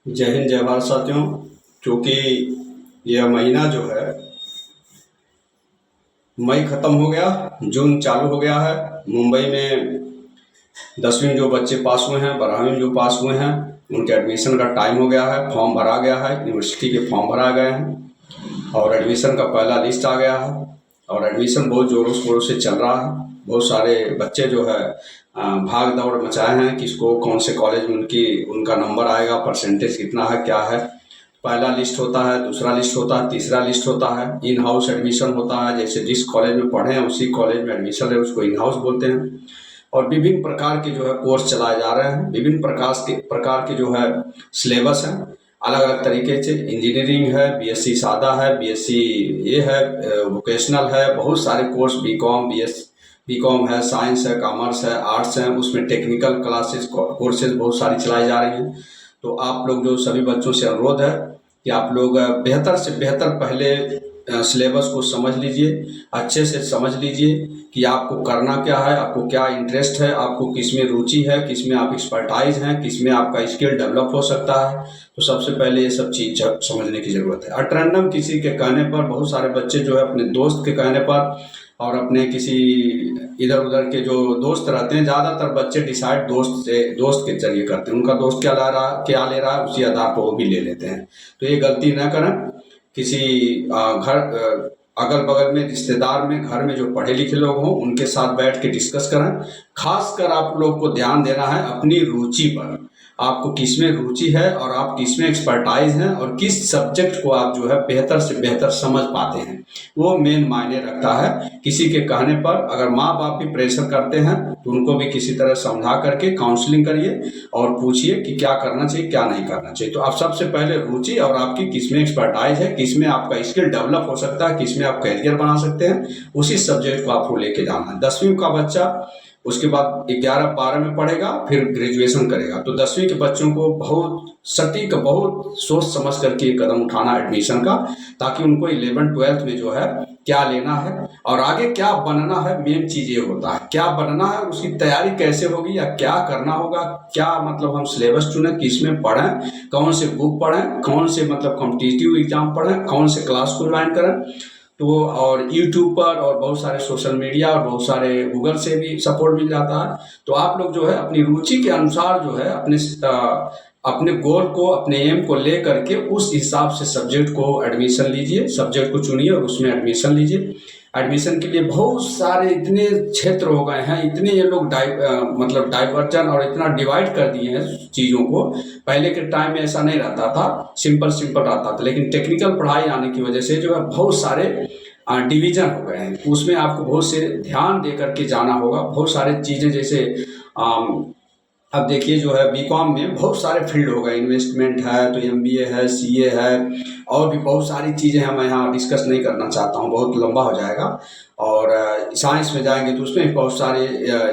जय हिंद जय भारत साथियों। क्योंकि यह महीना जो है मई ख़त्म हो गया, जून चालू हो गया है। मुंबई में 10वीं में जो बच्चे पास हुए हैं, 12वीं में जो पास हुए हैं, उनके एडमिशन का टाइम हो गया है। फॉर्म भरा गया है, यूनिवर्सिटी के फॉर्म भरा गए हैं और एडमिशन का पहला लिस्ट आ गया है। और एडमिशन बहुत ज़ोरों शोरों से चल रहा है। बहुत सारे बच्चे जो है भाग दौड़ मचाए हैं, किसको कौन से कॉलेज में उनका नंबर आएगा, परसेंटेज कितना है, क्या है। पहला लिस्ट होता है, दूसरा लिस्ट होता है, तीसरा लिस्ट होता है। इन हाउस एडमिशन होता है, जैसे जिस कॉलेज में पढ़े हैं उसी कॉलेज में एडमिशन है, उसको इन हाउस बोलते हैं। और विभिन्न प्रकार के जो है कोर्स चलाए जा रहे हैं। विभिन्न प्रकार के जो है सिलेबस हैं, अलग अलग तरीके से। इंजीनियरिंग है, बीएससी सादा है, बीएससी ये है, वोकेशनल है, बहुत सारे कोर्स, बीकॉम है, साइंस है, कॉमर्स है, आर्ट्स है। उसमें टेक्निकल क्लासेस कोर्सेज बहुत सारी चलाई जा रही हैं। तो आप लोग जो सभी बच्चों से अनुरोध है कि आप लोग बेहतर से बेहतर पहले सिलेबस को समझ लीजिए, अच्छे से समझ लीजिए कि आपको करना क्या है, आपको क्या इंटरेस्ट है, आपको किस में रुचि है, किस में आप एक्सपर्टाइज हैं, किस में आपका स्किल डेवलप हो सकता है। तो सबसे पहले ये सब चीज़ समझने की ज़रूरत है। अटरैंडम किसी के कहने पर बहुत सारे बच्चे जो है अपने दोस्त के कहने पर और अपने किसी इधर उधर के जो दोस्त रहते हैं, ज़्यादातर बच्चे डिसाइड दोस्त के जरिए करते हैं। उनका दोस्त क्या ले रहा है उसी आधार पर वो भी ले लेते हैं। तो ये गलती न करें। किसी अगल बगल में, रिश्तेदार में, घर में जो पढ़े लिखे लोग हों उनके साथ बैठ के डिस्कस करें। खासकर आप लोग को ध्यान देना है अपनी रुचि पर। आपको किस में रुचि है और आप किस में एक्सपर्टाइज हैं और किस सब्जेक्ट को आप जो है बेहतर से बेहतर समझ पाते हैं, वो मेन मायने रखता है। किसी के कहने पर अगर माँ बाप भी प्रेशर करते हैं तो उनको भी किसी तरह समझा करके काउंसलिंग करिए और पूछिए कि क्या करना चाहिए, क्या नहीं करना चाहिए। तो आप सबसे पहले रुचि और आपकी किस में एक्सपर्टाइज है, किस में आपका स्किल डेवलप हो सकता है, किस में आप करियर बना सकते हैं, उसी सब्जेक्ट को आपको लेके जाना है। 10वीं का बच्चा उसके बाद 11-12 में पढ़ेगा, फिर ग्रेजुएशन करेगा। तो 10वीं के बच्चों को बहुत सटीक, बहुत सोच समझ करके कदम उठाना एडमिशन का, ताकि उनको 11-12 में जो है क्या लेना है और आगे क्या बनना है। मेन चीज़ ये होता है क्या बनना है, उसकी तैयारी कैसे होगी या क्या करना होगा, क्या मतलब हम सिलेबस चुनें, किस में पढ़ें, कौन से बुक पढ़ें, कौन से मतलब कॉम्पिटिटिव एग्जाम पढ़ें, कौन से क्लास को ज्वाइन करें। तो और यूट्यूब पर और बहुत सारे सोशल मीडिया और बहुत सारे गूगल से भी सपोर्ट मिल जाता है। तो आप लोग जो है अपनी रुचि के अनुसार जो है अपने गोल को, अपने एम को ले करके उस हिसाब से सब्जेक्ट को एडमिशन लीजिए, सब्जेक्ट को चुनिए और उसमें एडमिशन लीजिए। एडमिशन के लिए बहुत सारे इतने क्षेत्र हो गए हैं, इतने ये लोग मतलब डाइवर्जन और इतना डिवाइड कर दिए हैं चीज़ों को। पहले के टाइम में ऐसा नहीं रहता था, सिंपल रहता था। लेकिन टेक्निकल पढ़ाई आने की वजह से जो है बहुत सारे डिवीजन हो गए हैं। उसमें आपको बहुत से ध्यान दे करके जाना होगा। बहुत सारे चीज़ें जैसे अब देखिए जो है बीकॉम में बहुत सारे फील्ड हो गए, इन्वेस्टमेंट है, तो एमबीए है, सीए है, और भी बहुत सारी चीज़ें हैं। मैं यहाँ डिस्कस नहीं करना चाहता हूँ, बहुत लंबा हो जाएगा। और साइंस में जाएंगे तो उसमें बहुत सारे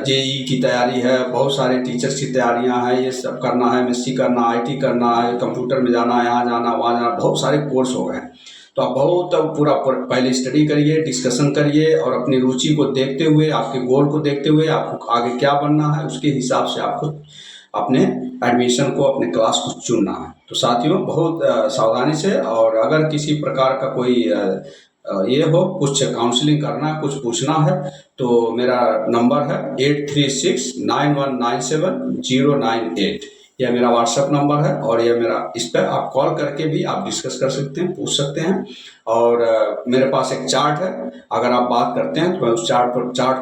जेई की तैयारी है, बहुत सारे टीचर्स की तैयारियाँ हैं, ये सब करना है, एमएससी करना, आईटी करना है, कंप्यूटर में जाना है, यहाँ जाना वहाँ जाना, बहुत सारे कोर्स हो गए हैं। तो आप बहुत पूरा पहले स्टडी करिए, डिस्कशन करिए और अपनी रुचि को देखते हुए, आपके गोल को देखते हुए, आपको आगे क्या बनना है उसके हिसाब से आपको अपने एडमिशन को, अपने क्लास को चुनना है। तो साथियों बहुत सावधानी से, और अगर किसी प्रकार का कोई ये हो, कुछ काउंसलिंग करना, कुछ पूछना है, तो मेरा नंबर है 8369197098। यह मेरा व्हाट्सएप नंबर है और यह मेरा, इस पर आप कॉल करके भी आप डिस्कस कर सकते हैं, पूछ सकते हैं। और मेरे पास एक चार्ट है, अगर आप बात करते हैं तो मैं उस चार्ट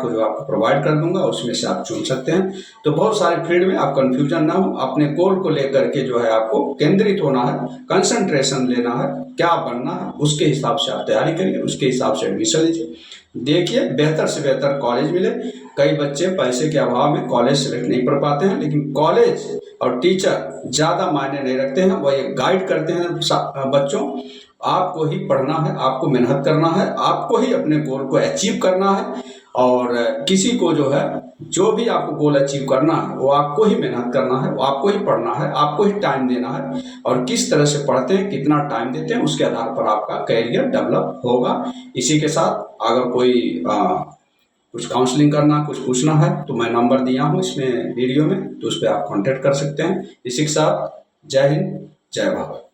को जो आपको प्रोवाइड कर दूंगा, उसमें से आप चुन सकते हैं। तो बहुत सारे फील्ड में आप कंफ्यूजन ना हो, अपने गोल को लेकर के जो है आपको केंद्रित होना है, कंसंट्रेशन लेना है, क्या बनना है उसके हिसाब से आप तैयारी करिए, उसके हिसाब से एडमिशन लीजिए। देखिए बेहतर से बेहतर कॉलेज मिले। कई बच्चे पैसे के अभाव में कॉलेज सेलेक्ट नहीं कर पाते हैं, लेकिन कॉलेज और टीचर ज़्यादा मायने नहीं रखते हैं, वह ये गाइड करते हैं बच्चों। आपको ही पढ़ना है, आपको मेहनत करना है, आपको ही अपने गोल को अचीव करना है। और किसी को जो है, जो भी आपको गोल अचीव करना है वो आपको ही मेहनत करना है, वो आपको ही पढ़ना है, आपको ही टाइम देना है। और किस तरह से पढ़ते हैं, कितना टाइम देते हैं, उसके आधार पर आपका करियर डेवलप होगा। इसी के साथ अगर कोई कुछ काउंसलिंग करना, कुछ पूछना है, तो मैं नंबर दिया हूँ इसमें वीडियो में, तो उस पर आप कांटेक्ट कर सकते हैं। इसी के साथ जय हिंद, जय भारत।